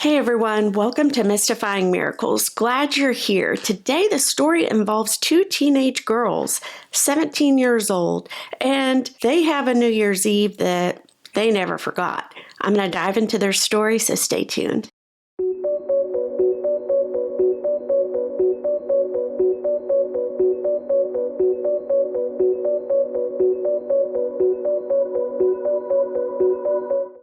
Hey everyone, welcome to Mystifying Miracles. Glad you're here. Today the story involves two teenage girls, 17 years old, and they have a New Year's Eve that they never forgot. I'm going to dive into their story, so stay tuned.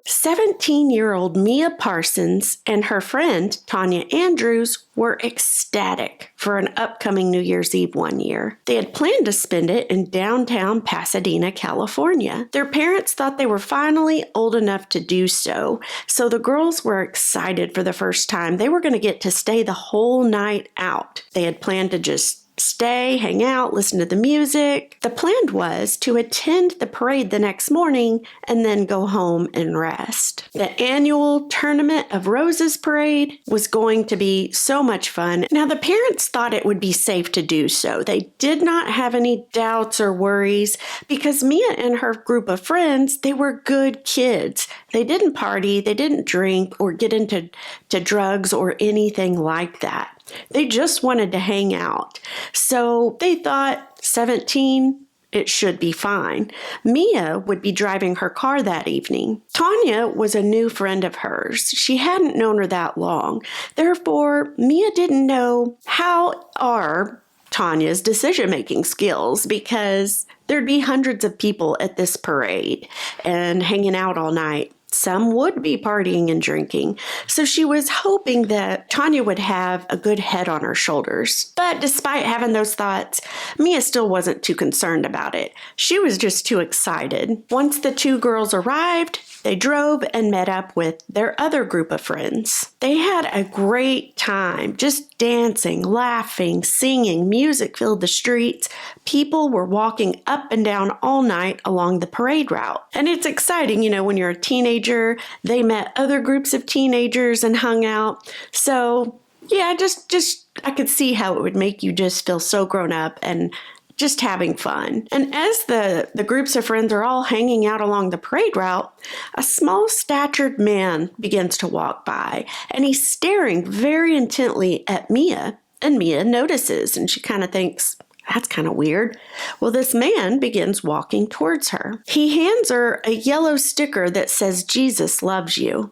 "17-year-old Mia Parsons and her friend Tanya Andrews were ecstatic for an upcoming New Year's Eve one year. They had planned to spend it in downtown Pasadena, California. Their parents thought they were finally old enough to do so, so the girls were excited for the first time. They were going to get to stay the whole night out. They had planned to just stay, hang out, listen to the music. The plan was to attend the parade the next morning and then go home and rest. The annual Tournament of Roses parade was going to be so much fun. Now, the parents thought it would be safe to do so. They did not have any doubts or worries because Mia and her group of friends, they were good kids. They didn't party, they didn't drink or get into drugs or anything like that. They just wanted to hang out. So they thought 17, it should be fine. Mia would be driving her car that evening. Tanya was a new friend of hers. She hadn't known her that long. Therefore, Mia didn't know how are Tanya's decision-making skills because there'd be hundreds of people at this parade and hanging out all night. Some would be partying and drinking, so she was hoping that Tanya would have a good head on her shoulders. But despite having those thoughts, Mia still wasn't too concerned about it. She was just too excited. Once the two girls arrived, they drove and met up with their other group of friends. They had a great time, just dancing, laughing, singing. Music filled the streets. People were walking up and down all night along the parade route. And it's exciting, when you're a teenager, they met other groups of teenagers and hung out. So, yeah, just I could see how it would make you just feel so grown up and just having fun. And as the groups of friends are all hanging out along the parade route, a small-statured man begins to walk by, and he's staring very intently at Mia, and Mia notices, and she kind of thinks, that's kind of weird. Well, this man begins walking towards her. He hands her a yellow sticker that says, "Jesus loves you."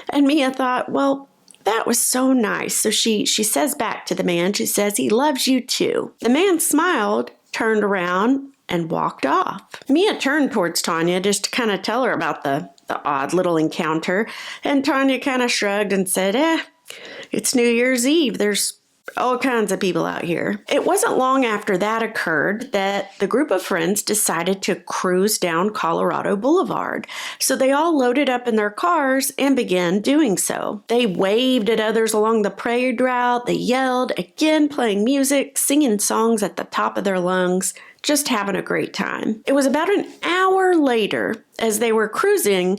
And Mia thought, well, that was so nice. So she says back to the man, she says, "He loves you too." The man smiled, turned around, and walked off. Mia turned towards Tanya just to kind of tell her about the odd little encounter, and Tanya kind of shrugged and said, it's New Year's Eve. There's all kinds of people out here. It wasn't long after that occurred that the group of friends decided to cruise down Colorado Boulevard. So they all loaded up in their cars and began doing so. They waved at others along the parade route. They yelled, again playing music, singing songs at the top of their lungs, just having a great time. It was about an hour later, as they were cruising,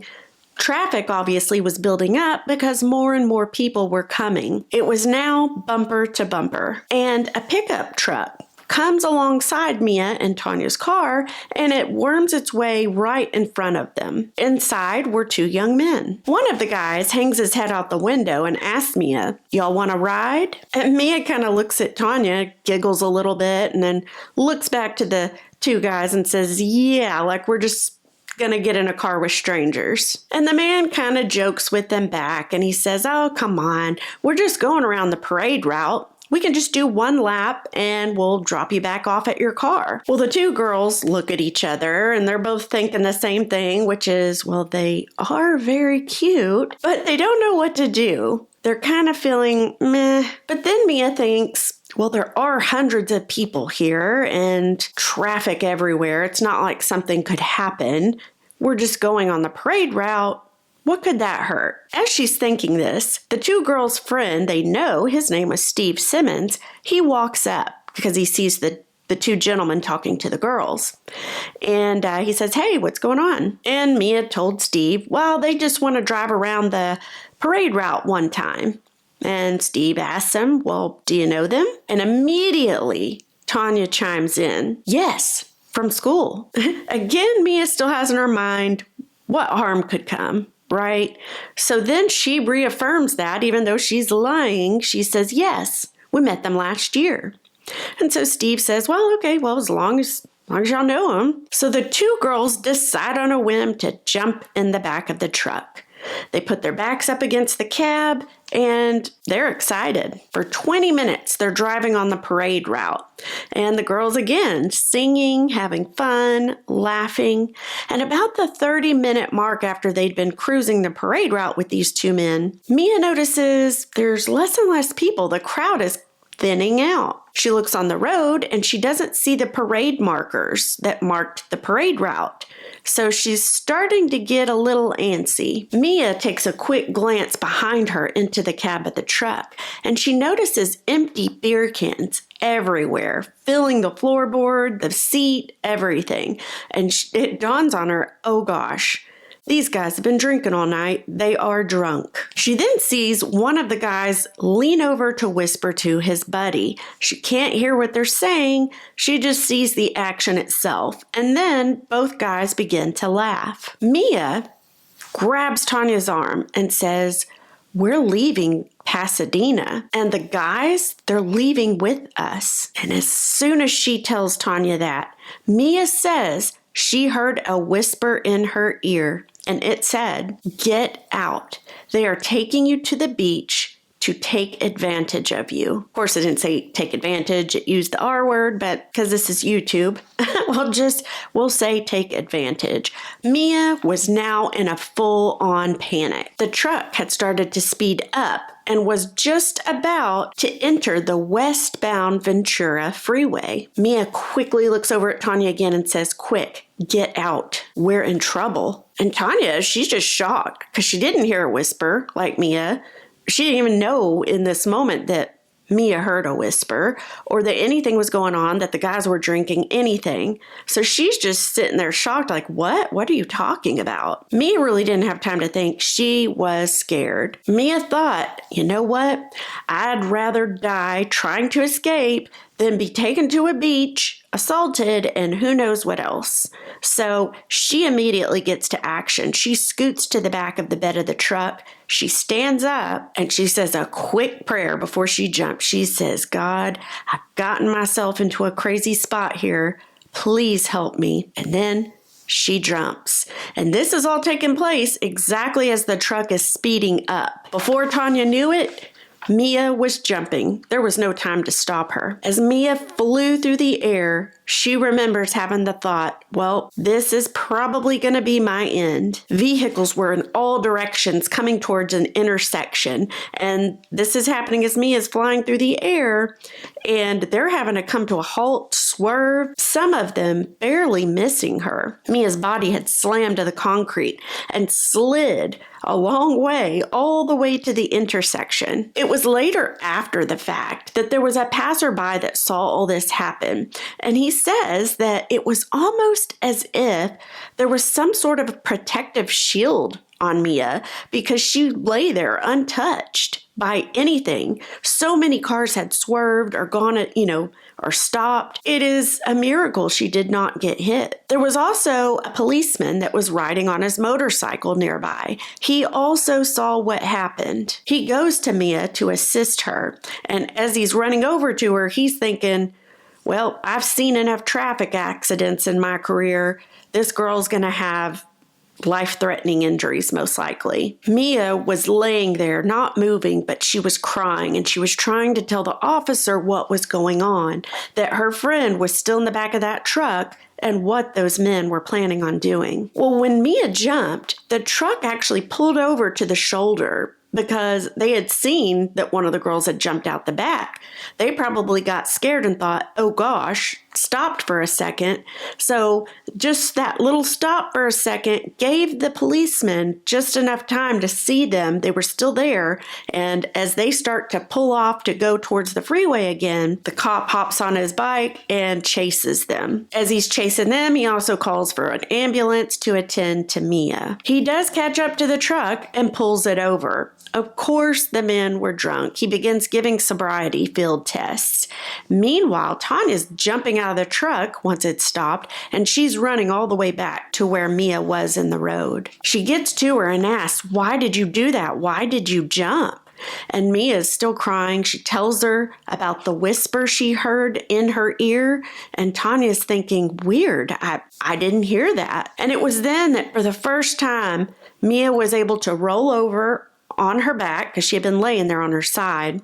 traffic obviously was building up because more and more people were coming. It was now bumper to bumper, and a pickup truck comes alongside Mia and Tanya's car, and it worms its way right in front of them. Inside were two young men. One of the guys hangs his head out the window and asks Mia, "Y'all want to ride?" And Mia kind of looks at Tanya, giggles a little bit, and then looks back to the two guys and says, "Yeah, like we're just gonna get in a car with strangers." And the man kind of jokes with them back, and he says, "Oh, come on, we're just going around the parade route. We can just do one lap and we'll drop you back off at your car." Well, the two girls look at each other and they're both thinking the same thing, which is, well, they are very cute, but they don't know what to do. They're kind of feeling meh. But then Mia thinks, well, there are hundreds of people here and traffic everywhere. It's not like something could happen. We're just going on the parade route. What could that hurt? As she's thinking this, the two girls' friend, they know his name was Steve Simmons, he walks up because he sees the two gentlemen talking to the girls. And he says, "Hey, what's going on?" And Mia told Steve, well, they just want to drive around the parade route one time. And Steve asks him, well, do you know them? And immediately Tanya chimes in, yes, from school. Again, Mia still has in her mind what harm could come. right? So then she reaffirms that, even though she's lying, she says, yes, we met them last year. And so Steve says, well, okay, well, as long as y'all know them. So the two girls decide on a whim to jump in the back of the truck. They put their backs up against the cab, and they're excited. For 20 minutes, they're driving on the parade route. And the girls, again, singing, having fun, laughing. And about the 30-minute mark after they'd been cruising the parade route with these two men, Mia notices there's less and less people. The crowd is thinning out. She looks on the road, and she doesn't see the parade markers that marked the parade route. So she's starting to get a little antsy. Mia takes a quick glance behind her into the cab of the truck, and she notices empty beer cans everywhere, filling the floorboard, the seat, everything. And it dawns on her, oh gosh, these guys have been drinking all night. They are drunk. She then sees one of the guys lean over to whisper to his buddy. She can't hear what they're saying. She just sees the action itself. And then both guys begin to laugh. Mia grabs Tanya's arm and says, we're leaving Pasadena. And the guys, they're leaving with us. And as soon as she tells Tanya that, Mia says she heard a whisper in her ear. And it said, get out. They are taking you to the beach to take advantage of you. Of course, it didn't say take advantage. It used the R word, but because this is YouTube, we'll say take advantage. Mia was now in a full-on panic. The truck had started to speed up and was just about to enter the westbound Ventura freeway. Mia quickly looks over at Tanya again and says, quick, get out. We're in trouble. And Tanya, she's just shocked because she didn't hear a whisper like Mia. She didn't even know in this moment that Mia heard a whisper or that anything was going on, that the guys were drinking anything. So she's just sitting there shocked, like, what? What are you talking about? Mia really didn't have time to think. She was scared. Mia thought, you know what? I'd rather die trying to escape than be taken to a beach, assaulted, and who knows what else. So she immediately gets to action. She scoots to the back of the bed of the truck. She stands up and she says a quick prayer before she jumps. She says, God, I've gotten myself into a crazy spot here. Please help me. And then she jumps. And this is all taking place exactly as the truck is speeding up. Before Tanya knew it, Mia was jumping. There was no time to stop her. As Mia flew through the air, she remembers having the thought, well, this is probably going to be my end. Vehicles were in all directions coming towards an intersection. And this is happening as Mia's flying through the air. And they're having to come to a halt, swerve, some of them barely missing her. Mia's body had slammed to the concrete and slid a long way, all the way to the intersection. It was later after the fact that there was a passerby that saw all this happen. And he says that it was almost as if there was some sort of protective shield on Mia because she lay there untouched by anything. So many cars had swerved or gone, or stopped. It is a miracle she did not get hit. There was also a policeman that was riding on his motorcycle nearby. He also saw what happened. He goes to Mia to assist her. And as he's running over to her, he's thinking, well, I've seen enough traffic accidents in my career. This girl's going to have life-threatening injuries, most likely. Mia was laying there, not moving, but she was crying, and she was trying to tell the officer what was going on, that her friend was still in the back of that truck, and what those men were planning on doing. Well, when Mia jumped, the truck actually pulled over to the shoulder because they had seen that one of the girls had jumped out the back. They probably got scared and thought, oh gosh, stopped for a second. So just that little stop for a second gave the policeman just enough time to see them. They were still there. And as they start to pull off to go towards the freeway again, the cop hops on his bike and chases them. As he's chasing them, he also calls for an ambulance to attend to Mia. He does catch up to the truck and pulls it over. Of course, the men were drunk. He begins giving sobriety field tests. Meanwhile, Tanya's jumping out of the truck once it stopped, and she's running all the way back to where Mia was in the road. She gets to her and asks, "Why did you do that? Why did you jump?" And Mia is still crying. She tells her about the whisper she heard in her ear. And Tanya's thinking, weird, I didn't hear that. And it was then that for the first time, Mia was able to roll over on her back because she had been laying there on her side.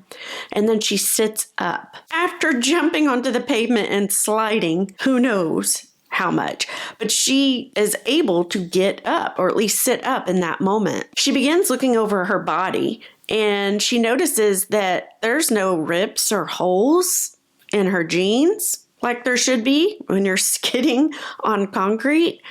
And then she sits up. After jumping onto the pavement and sliding, who knows how much, but she is able to get up, or at least sit up in that moment. She begins looking over her body, and she notices that there's no rips or holes in her jeans like there should be when you're skidding on concrete.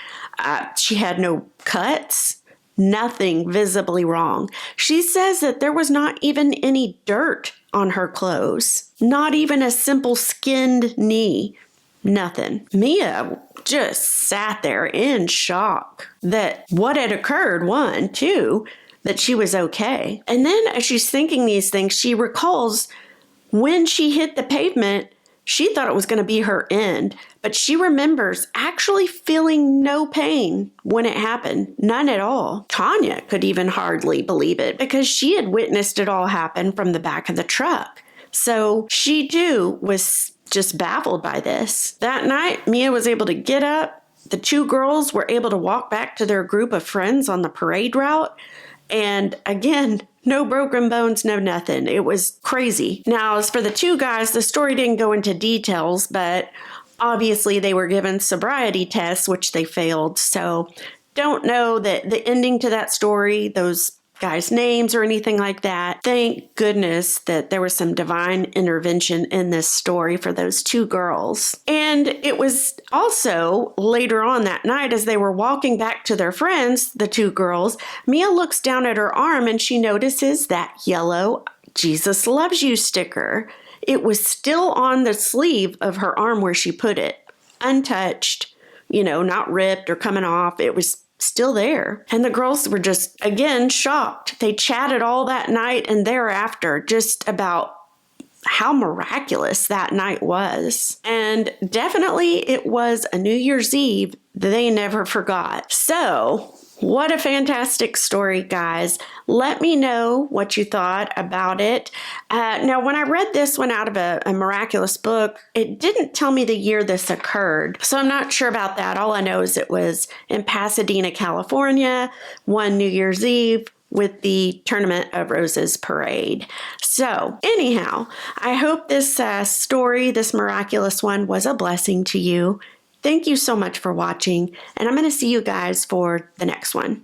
She had no cuts, nothing visibly wrong. She says that there was not even any dirt on her clothes, not even a simple skinned knee. Nothing. Mia just sat there in shock that what had occurred, one, two, that she was okay. And then as she's thinking these things, she recalls when she hit the pavement, she thought it was going to be her end, but she remembers actually feeling no pain when it happened, none at all. Tanya could even hardly believe it because she had witnessed it all happen from the back of the truck. So she too was just baffled by this. That night, Mia was able to get up. The two girls were able to walk back to their group of friends on the parade route. And again, no broken bones, no nothing. It was crazy. Now, as for the two guys, the story didn't go into details, but obviously they were given sobriety tests, which they failed. So don't know that the ending to that story, those guys' names or anything like that. Thank goodness that there was some divine intervention in this story for those two girls. And it was also later on that night as they were walking back to their friends, the two girls, Mia looks down at her arm and she notices that yellow Jesus loves you sticker. It was still on the sleeve of her arm where she put it, untouched, not ripped or coming off. It was still there. And the girls were just, again, shocked. They chatted all that night and thereafter just about how miraculous that night was. And definitely it was a New Year's Eve they never forgot. So, what a fantastic story, guys. Let me know what you thought about it. Now, when I read this one out of a miraculous book, it didn't tell me the year this occurred. So I'm not sure about that. All I know is it was in Pasadena, California, one New Year's Eve with the Tournament of Roses parade. So anyhow, I hope this story, this miraculous one, was a blessing to you. Thank you so much for watching, and I'm going to see you guys for the next one.